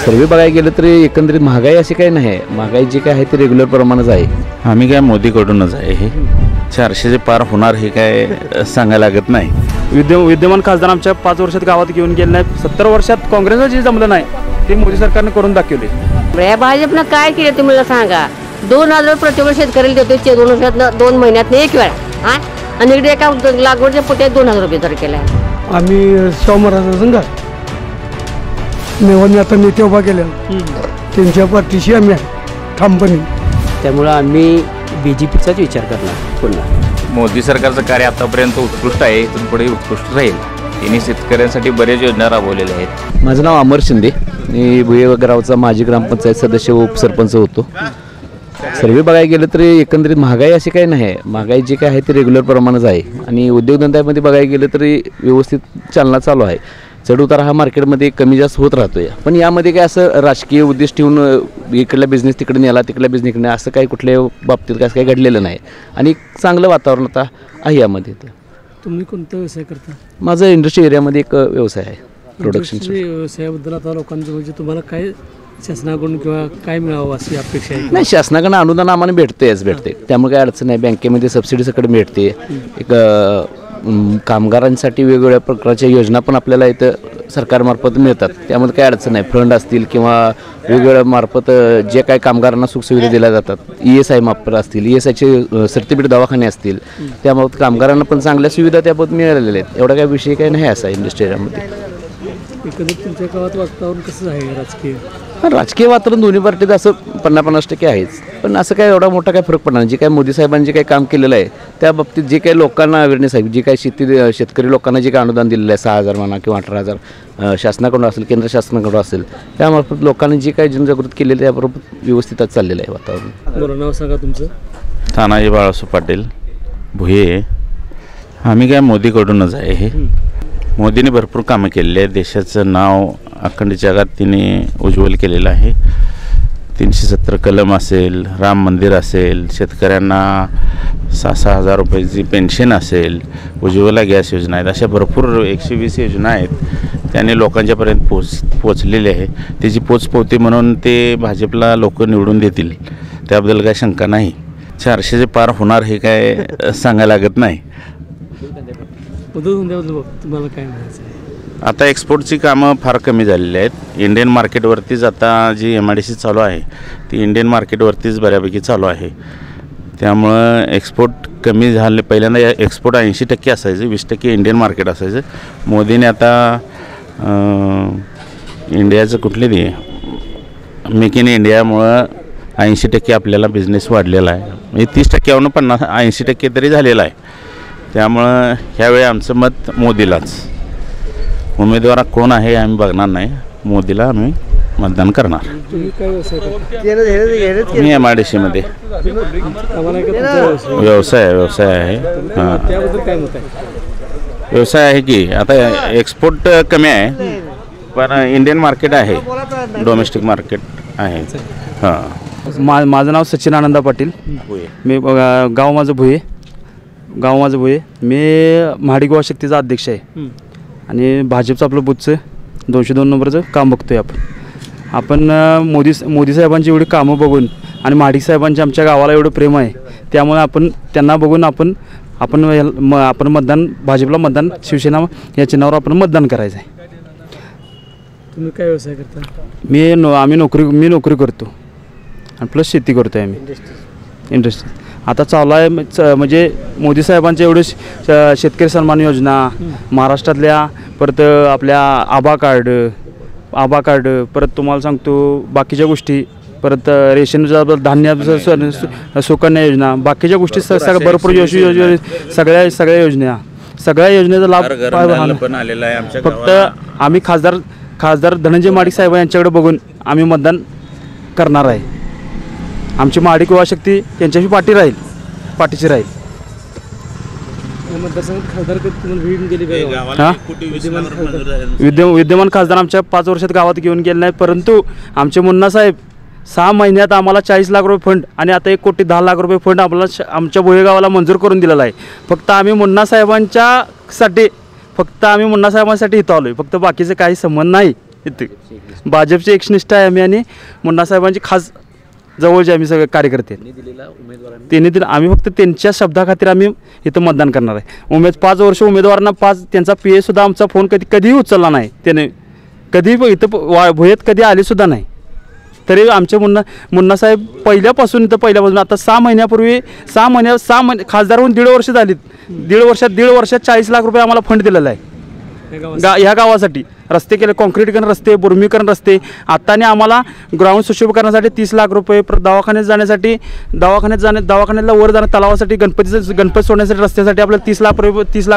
सर्वे बघायला गेलं तरी एकंदरीत महागाई अशी काही नाही आहे. महागाई जी काय आहे ती रेग्युलर प्रमाणच आहे. आम्ही काय मोदीकडूनच आहे. हे 400चे पार होणार हे काय सांगायला लागत नाही. विद्यमान खासदार आमच्या 5 वर्षात गावात घेऊन गेले नाही. 70 वर्षात काँग्रेसला जे जमलं नाही ते मोदी सरकारने करून दाखवले. या भाजपनं काय केलं ते मला सांगा. 2,000 प्रत्येक शेतकऱ्याला देतो 2 वर्षात 2 महिन्यात एक वेळा आणि इकडे एका लागवडच्या पोट्यात 2,000 रुपये दर केला. आम्ही शाहूमहाराजांचा संघ मेवानी आता नेते उभा केल्या त्यांच्या पाठीशी आम्ही ठामपणे. त्यामुळं आम्ही BJPचाच विचार करणार पुन्हा. मोदी सरकारचं कार्य आतापर्यंत उत्कृष्ट आहे, इथून पुढे उत्कृष्ट राहील. त्यांनी शेतकऱ्यांसाठी बरेच योजना राबवलेल्या आहेत. माझं नाव अमर शिंदे. मी भुये गावचा माजी ग्रामपंचायत सदस्य व उपसरपंच होतो. सर्वे बघायला गेलं तरी एकंदरीत महागाई अशी काही नाही आहे. महागाई जी काय आहे ती रेग्युलर प्रमाणच आहे आणि उद्योगधंद्यामध्ये बघायला गेलं तरी व्यवस्थित चालना चालू आहे. चढउतार हा मार्केटमध्ये कमी जास्त होत राहतो या. पण यामध्ये काय असं राजकीय उद्देश ठेवून इकडला बिझनेस तिकडे नेला तिकडला बिझनेस इकडे असं काही कुठल्या बाबतीत असं काही घडलेलं नाही आणि चांगलं वातावरण आता आहे यामध्ये. तुम्ही कोणता व्यवसाय करता? माझं इंडस्ट्री एरियामध्ये एक व्यवसाय आहे प्रोडक्शनचा. व्यवसायाबद्दल आता लोकांचं म्हणजे तुम्हाला काय शासनाकडून किंवा काय मिळावं अशी अपेक्षा आहे? नाही, शासनाकडून अनुदान आम्हाला भेटते त्यामुळे काही अडचण नाही. बँकेमध्ये सबसिडी सकट मिळते. एक कामगारांसाठी वेगवेगळ्या प्रकारच्या योजना पण आपल्याला इथं सरकारमार्फत मिळतात. त्यामध्ये काही अडचण नाही. फंड असतील किंवा वेगवेगळ्या मार्फत जे काही कामगारांना सुखसुविधा दिल्या जातात. ESI मार्फत असतील, ESIचे सर्टिफिकेट दवाखाने असतील, त्यामुळे कामगारांना पण चांगल्या सुविधा त्याबद्दल मिळालेल्या आहेत. एवढा काही विषय काही नाही असा इंडस्ट्री एरियामध्ये. एकंदरीत तुमच्या गावात वातावरण कसं आहे राजकीय? राजकीय वातावरण दोन्ही पार्टीत असं 50-50% आहेच. पण असं काय एवढा मोठा काय फरक पडणार. जे काय मोदी साहेबांनी जे काही काम केलेलं आहे त्या बाबतीत जे काही लोकांना अवेअरनेस आहे, जे काही शेतकरी लोकांना जे काही अनुदान दिलेलं आहे 6,000 म्हणा किंवा 18,000 शासनाकडून असेल, केंद्र शासनाकडून असेल, त्यामार्फत लोकांनी जे काही जनजागृती केलेली आहे त्याबरोबर व्यवस्थितच चाललेलं आहे वातावरण. बरं, नाव सांगा तुमचं? तानाजी बाळासाहेब पाटील, भुये. आम्ही काय मोदीकडूनच आहे. हे मोदीने भरपूर कामं केलेली आहे. देशाचं नाव अखंड जगात तिने उज्ज्वल केलेलं आहे. 370 कलम असेल, राम मंदिर असेल, शेतकऱ्यांना 6,000 रुपयाची पेन्शन असेल, उज्ज्वला गॅस योजना आहेत, अशा भरपूर 120 योजना आहेत. त्याने लोकांच्यापर्यंत पोचलेले आहे. त्याची पोचपावती म्हणून ते भाजपला लोक निवडून देतील त्याबद्दल काय शंका नाही. 400चे पार होणार हे काय सांगायला लागत नाही. तुम्हाला काय म्हणायचं आहे? आता एक्सपोर्टची कामं फार कमी झालेली आहेत. इंडियन मार्केटवरतीच आता जी MIDC चालू आहे ती इंडियन मार्केटवरतीच बऱ्यापैकी चालू आहे. त्यामुळं एक्सपोर्ट कमी झाले. पहिल्यांदा एक्सपोर्ट 80% असायचं, 20% इंडियन मार्केट असायचं. मोदीने आता इंडियाचं कुठले दे मेक इन इंडियामुळं 80% आपल्याला बिझनेस वाढलेला आहे. म्हणजे 30%वरून 80% तरी झालेला आहे. त्यामुळं ह्यावेळी आमचं मत मोदीलाच. उमेदवार कोण आहे आम्ही बघणार नाही, मोदीला आम्ही मतदान करणार. तुम्ही काय व्यवसाय करता? मी MIDCमध्ये व्यवसाय आहे. हां, त्याबद्दल काय मत आहे? व्यवसाय आहे की आता एक्सपोर्ट कमी आहे पण इंडियन मार्केट आहे, डोमेस्टिक मार्केट आहे. हां, माझं नाव सचिन आनंदा पाटील. मी गाव माझं भुये. मी महाडी गोवा शक्तीचा अध्यक्ष आहे आणि भाजपचं आपलं बुथचं 202 नंबरचं काम बघतोय आपण. मोदी साहेबांची एवढी कामं बघून आणि महाडिक साहेबांचे आमच्या गावाला एवढं प्रेम आहे त्यामुळे आपण त्यांना बघून आपण मतदान भाजपला मतदान शिवसेना या चिन्हावर आपण मतदान करायचं आहे. तुम्ही काय व्यवसाय करता? मी नोकरी करतो आणि प्लस शेती करतो आहे. आम्ही इंडस्ट्री आता चालू आहे. म्हणजे मोदी साहेबांचे एवढे शेतकरी सन्मान योजना महाराष्ट्रातल्या, परत आपल्या आभा कार्ड, परत तुम्हाला सांगतो बाकीच्या गोष्टी, परत रेशन धान्य सुकन्या योजना, बाकीच्या गोष्टी सगळ्या भरपूर सगळ्या योजनेचा लाभ पण आलेला आहे. फक्त आम्ही खासदार धनंजय महाडिक साहेब यांच्याकडे बघून आम्ही मतदान करणार आहे. आमची महाडिक युवा शक्ती यांच्याशी पाठीशी राहील. विद्यमान खासदार आमच्या 5 वर्षात गावात घेऊन गेले नाही. परंतु आमचे मुन्ना साहेब 6 महिन्यात आम्हाला 40 लाख रुपये फंड आणि आता 1,10,00,000 रुपये फंड आम्हाला आमच्या भोये गावाला मंजूर करून दिलेला आहे. फक्त आम्ही मुन्ना साहेबांसाठी इथं आलो आहे. फक्त बाकीचे काही संबंध नाही. इथे भाजपचे एकनिष्ठ आहे आम्ही आणि मुन्नासाहेबांची खास जवळचे आम्ही सगळे कार्यकर्ते त्यांनी दिलं. आम्ही फक्त त्यांच्या शब्दाखातीर आम्ही इथं मतदान करणार आहे. 5 वर्ष उमेदवारांना त्यांचा PA सुद्धा आमचा फोन कधीही उचलला नाही. त्याने कधी इथं भुयेत कधी आले सुद्धा नाही. तरी आमचे मुन्नासाहेब पहिल्यापासून आता 6 महिन्यापूर्वी 6 महिने खासदार होऊन 1.5 वर्ष झालीत. 1.5 वर्षात 40 लाख रुपये आम्हाला फंड दिलेला आहे ह्या गावासाठी. रस्ते केले, कॉन्क्रीटीकरण रस्ते, बुर्मीकरण रस्ते. आत्ताने आम्हाला ग्राउंड सुशोभीकरणासाठी 30 लाख रुपये, दवाखान्यात जाण्यासाठी दवाखान्याला वर जाण्या तलावासाठी गणपती सोडण्यासाठी रस्त्यासाठी आपल्याला 30 लाख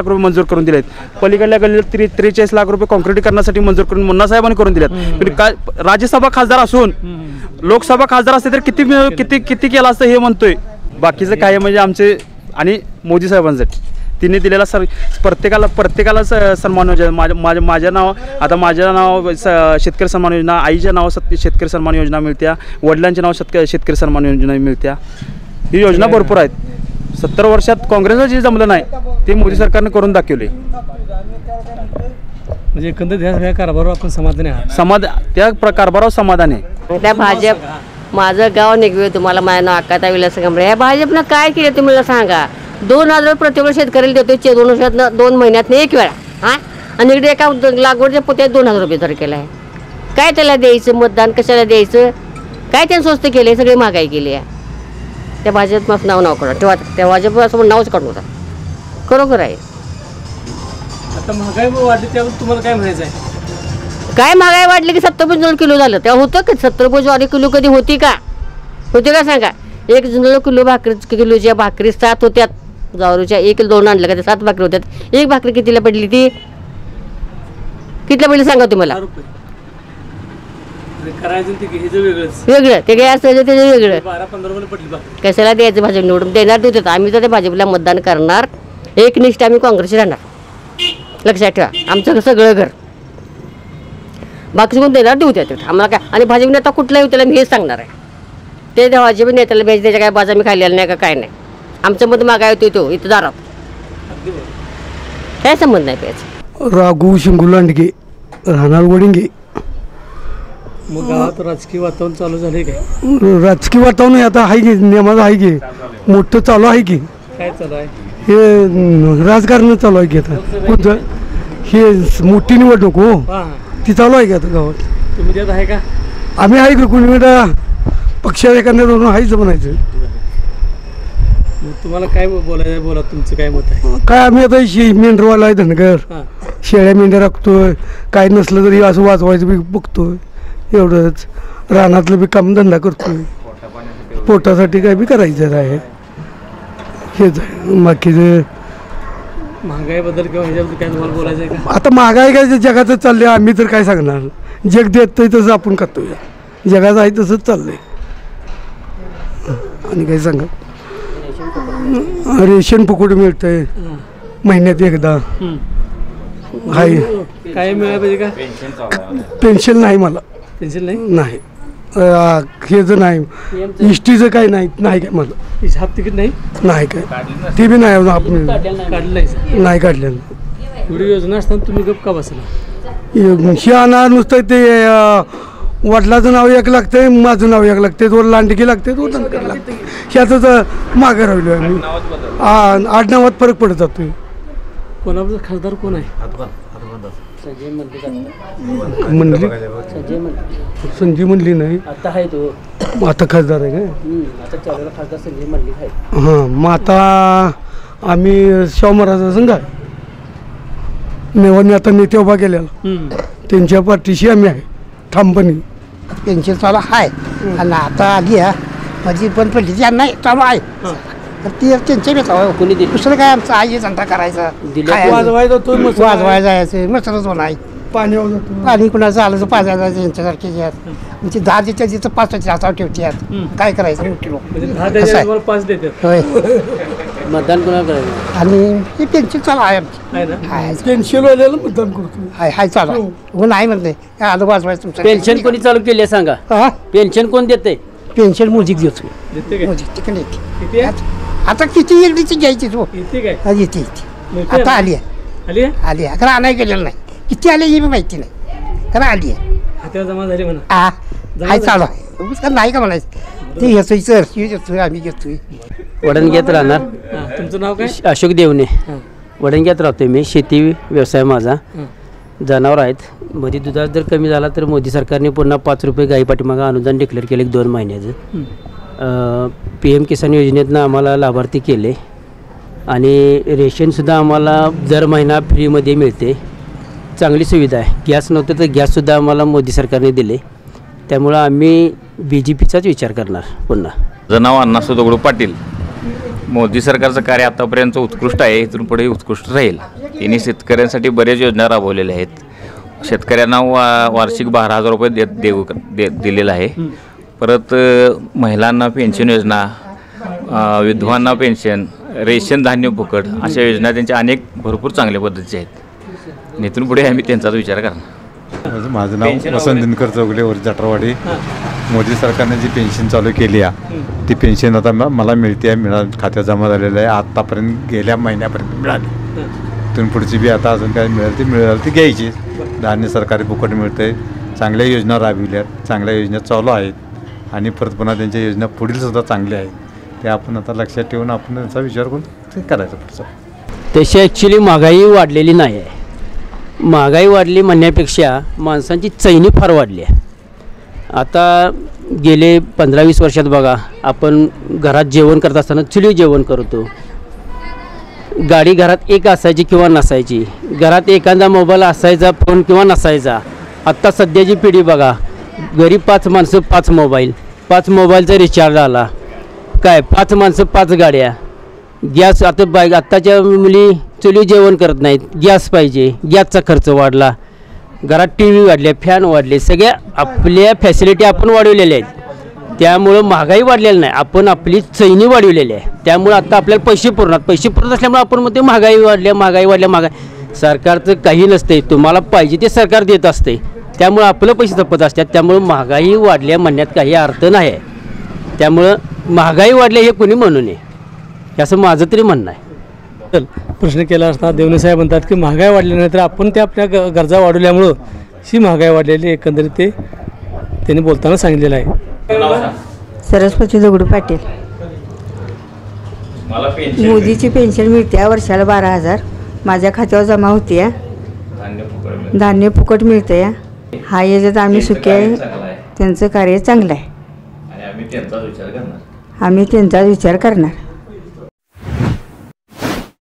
रुपये मंजूर करून दिलेत. पलीकडल्या गल्लीत 43 लाख रुपये कॉन्क्रीटीकरणासाठी मंजूर करून मुन्नासाहेबांनी करून दिलेत. काय राज्यसभा खासदार असून लोकसभा खासदार असते तर किती केलं असतं हे म्हणतोय. बाकीचं काय म्हणजे आमचे आणि मोदी साहेबांसाठी तिने दिलेला प्रत्येकाला सन्मान योजना. माझं नाव शेतकरी सन्मान योजना, आईच्या नाव शेतकरी सन्मान योजना मिळत्या, वडिलांचे नाव शेतकरी सन्मान योजना मिळत्या. ही योजना भरपूर आहेत. 70 वर्षात काँग्रेसला जे जमलं नाही ते मोदी सरकारने करून दाखवले. म्हणजे एकंदरीत ह्या सगळ्या कारभारावर आपण समाधानी आहात? त्या कारभारावर समाधान आहे. त्या भाजप माझं गाव निघवे तुम्हाला माझं नाव अक्काता विलास गंभरे. ह्या भाजपनं काय केलं तुम्ही मला सांगा. 2,000 प्रत्येक शेतकऱ्याला देतो 2 वर्षात 2 महिन्यात 1 वेळा. हां, आणि इकडे एका लागवडच्या पोत्यात 2,000 रुपये दर केला आहे. काय त्याला द्यायचं मतदान, कशाला द्यायचं? काय त्यांनी स्वस्त केलं आहे? सगळी महागाई केली आहे. त्या भाजपचं नाव करा तेव्हा त्या भाजप असं नावच काढून होता. खरोखर आहे. आता महागाई वाढली त्यावर तुम्हाला काय म्हणायचं आहे? काय महागाई वाढली की 70 किलो झालं. तेव्हा होतं का 70 किलो कधी होती का सांगा. 1 किलोच्या भाकरी 7 होत्यात. जावरूच्या 1 किलो 2 आणलं का ते 7 भाकरी होत्यात. 1 भाकरी कितीला पडली ती? कितीला पडली सांगा तुम्हाला? वेगळं ते काय असतं त्याचं वेगळं. 12-15 पडली. कशाला द्यायचं भाजप निवडून देणार देतात. आम्ही तर त्या भाजपला मतदान करणार. एकनिष्ठ आम्ही काँग्रेसला राहणार. लक्षात ठेवा. आमचं सगळं घर बाकी कोण देणार देऊ त्यात आम्हाला काय. आणि भाजप नेता कुठलाही त्याला मी हेच सांगणार आहे. ते भाजप नेत्याला भेट त्याच्या काय बाजा मी खाल्लेला नाही का काय नाही. आमचं मत मागाय होतो तो इथं दारात. काय संबंध नाही त्याचा. राघू शिंगू लांडगे, राहणार वडिंगे. मग गावात राजकीय वातावरण चालू झाले काय? राजकीय वातावरण आता आहे की नियमाचं आहे की मोठं चालू आहे की. काय चालू आहे? हे राजकारण चालू आहे की आता. कोणतं हे मोठी निवडणूक हो ती चालू आहे की आता गावात. तुम्ही त्यात आहे का? आम्ही आहे की कोणी पक्षाला एखाद्या आहेच म्हणायचं. तुम्हाला काय बोलायचं बोला. तुमचं काय मत आहे? काय आम्ही आता मेंढरवाला आहे धनगर. शेळ्या मेंढ्या राखतोय. काय नसलं तरी असं वाचवायचं बी बघतोय. एवढंच. रानातलं बी कामधंदा करतोय. पोटासाठी काय बी करायचं आहे. हेच आहे. बाकीचं महागाईबद्दल किंवा ह्याच्याबद्दल काय तुम्हाला बोलायचं आहे का? आता महागाई काय जगाचं चाललंय. आम्ही तर काय सांगणार. जग देतोय तसं आपण करतोय. जगाचं आहे तसंच चाललंय. आणि काय सांगा. रेशन फुकट मिळतंय महिन्यात एकदा. हाय काय मिळालं पाहिजे का? पेन्शन नाही मला. पेन्शन नाही? नाही. हेच नाही. इष्टीचं काय नाही काय मला. हाफ तिकीट नाही काय ते बी नाही आपण काढलं नाही काढलेलं. एवढी योजना असताना तुम्ही गप का बसला? हे आणा नुसतं ते वडिलाचं नाव एक लागतंय, माझं नाव एक लागतंय, वर लांडगी लागते, वर धनगर लागते. ह्यातच मागे राहिलो आम्ही. आडनावात फरक पडत जातोय. कोल्हापूरचा खासदार कोण आहे? म्हणली संजय म्हणली नाही. आता खासदार आहे काय? हां. मग आता आम्ही शाहू महाराजांचा संघ आहे. नेवानी आता नेते उभा केलेला त्यांच्या पाठीशी आम्ही आहे ठामपणे. पेन्शन चालू आहे आणि आता आली आहे माझी पण पडली ती नाही चालू आहे. तर ती त्यांच्या भेटावं कोणी दिली. दुसरं काय आमचं आई जनता करायचा वाजवायला जायचं मसरच होणार. पाणी कुणाचं आलं तर पाजायला जायचं यांच्यासारखे म्हणजे 10 देतात तिथं 5 हातावर ठेवतात. काय करायचं किलो होय. मतदान कोणाला करायचं? आणि हे पेन्शन चालू आहे आमची. पेन्शनवाल्याला मतदान करतो. हाय चालू आहे. हो नाही म्हणते आलं वाजवायचं तुमचं. पेन्शन कोणी चालू केली आहे सांगा? पेन्शन कोण देते? पेन्शन मोदीक देतो. मोदी आता किती एकडीची घ्यायची तो येते आता आली आहे. आली आहे कारण नाही गेलेलं नाही. किती आले हे बी माहिती नाही कारण आली आहे. खात्यावर जमा झाली म्हणा. हाय चालू आहे उगाच नाही का म्हणायचं ते घेतोय सर घेतोय आम्ही घेतोय. वडणग्यात राहणार. तुमचं नाव काय? अशोक देवणे. वडणग्यात राहतोय मी. शेती व्यवसाय माझा. जनावर आहेत. मध्ये दुधात जर कमी झाला तर मोदी सरकारने पुन्हा 5 रुपये गाई पाठीमागं अनुदान डिक्लेअर केले 2 महिन्याचं. PM किसान योजनेतनं आम्हाला लाभार्थी केले आणि रेशनसुद्धा आम्हाला दर महिना फ्रीमध्ये मिळते. चांगली सुविधा आहे. गॅस नव्हतं तर गॅससुद्धा आम्हाला मोदी सरकारने दिले. त्यामुळं आम्ही BJPचाच विचार करणार पुन्हा. माझं नाव अण्णासू दगडू पाटील. मोदी सरकारचं कार्य आतापर्यंत उत्कृष्ट आहे, इथून पुढे उत्कृष्ट राहील. त्यांनी शेतकऱ्यांसाठी बऱ्याच योजना राबवलेल्या आहेत. शेतकऱ्यांना वार्षिक 12,000 रुपये दिलेलं आहे. परत महिलांना पेन्शन योजना, विधवांना पेन्शन, रेशन धान्य फुकट अशा योजना त्यांच्या अनेक भरपूर चांगल्या पद्धतीच्या आहेत. इथून पुढे आम्ही त्यांचाच विचार करणार. माझं नाव वसंत दिनकर चौगले वर जटरवाडी. मोदी सरकारने जी पेन्शन चालू केली आहे ती पेन्शन आता मला मिळते खात्यात जमा झालेलं आहे. आत्तापर्यंत गेल्या महिन्यापर्यंत मिळाली. तिथून पुढची बी आता अजून काय मिळेल ती घ्यायची. धान्य सरकारी फुकट मिळतं आहे. चांगल्या योजना राबविल्या, चांगल्या योजना चालू आहेत आणि परत पुन्हा त्यांच्या योजना पुढीलसुद्धा चांगल्या आहेत. ते आपण आता लक्षात ठेवून आपण त्यांचा विचार करून ते करायचं पुढचं. तशी ॲक्च्युली महागाई वाढलेली नाही आहे. महागाई वाढली म्हणण्यापेक्षा माणसांची चैनी फार वाढली आहे. आता गेले 15-20 वर्षात बघा, आपण घरात जेवण करत असताना चुलीवर जेवण करतो. गाडी घरात एक असायची किंवा नसायची. घरात एखादा मोबाईल असायचा, फोन किंवा नसायचा. आत्ता सध्याची पिढी बघा, घरी 5 माणसं 5 मोबाईल, 5 मोबाईलचा रिचार्ज आला. काय 5 माणसं 5 गाड्या. गॅस आता आत्ताच्या मुली चुली जेवण करत नाहीत, गॅस पाहिजे. गॅसचा खर्च वाढला. घरात TV वाढले, फॅन वाढले. सगळ्या आपल्या फॅसिलिटी आपण वाढवलेल्या आहेत. त्यामुळं महागाई वाढलेली नाही, आपण आपली चैनी वाढवलेली आहे. त्यामुळं आता आपल्याला पैसे पुरत असल्यामुळे आपण म्हणते महागाई वाढल्या. सरकारचं काही नसते, तुम्हाला पाहिजे ते सरकार देत असते. त्यामुळं आपलं पैसे जपत असतात. त्यामुळं महागाई वाढल्या म्हणण्यात काही अर्थ नाही. त्यामुळं महागाई वाढल्या हे कोणी म्हणू नये, असं माझं तरी म्हणणं आहे. प्रश्न केला असता देवणे साहेब म्हणतात की महागाई वाढली नाही तर आपण त्या आपल्या गरजा वाढवल्यामुळं ही महागाई वाढलेली एकंदरीत ते त्यांनी बोलताना सांगितलेलं आहे. सरस्वती दगडू पाटील. मोदीची पेन्शन मिळते वर्षाला 12,000 माझ्या खात्यावर जमा होते. धान्य फुकट मिळते. हा याच्यात आम्ही सुखी आहे. त्यांचं कार्य चांगलं आहे. आम्ही त्यांचाच विचार करणार.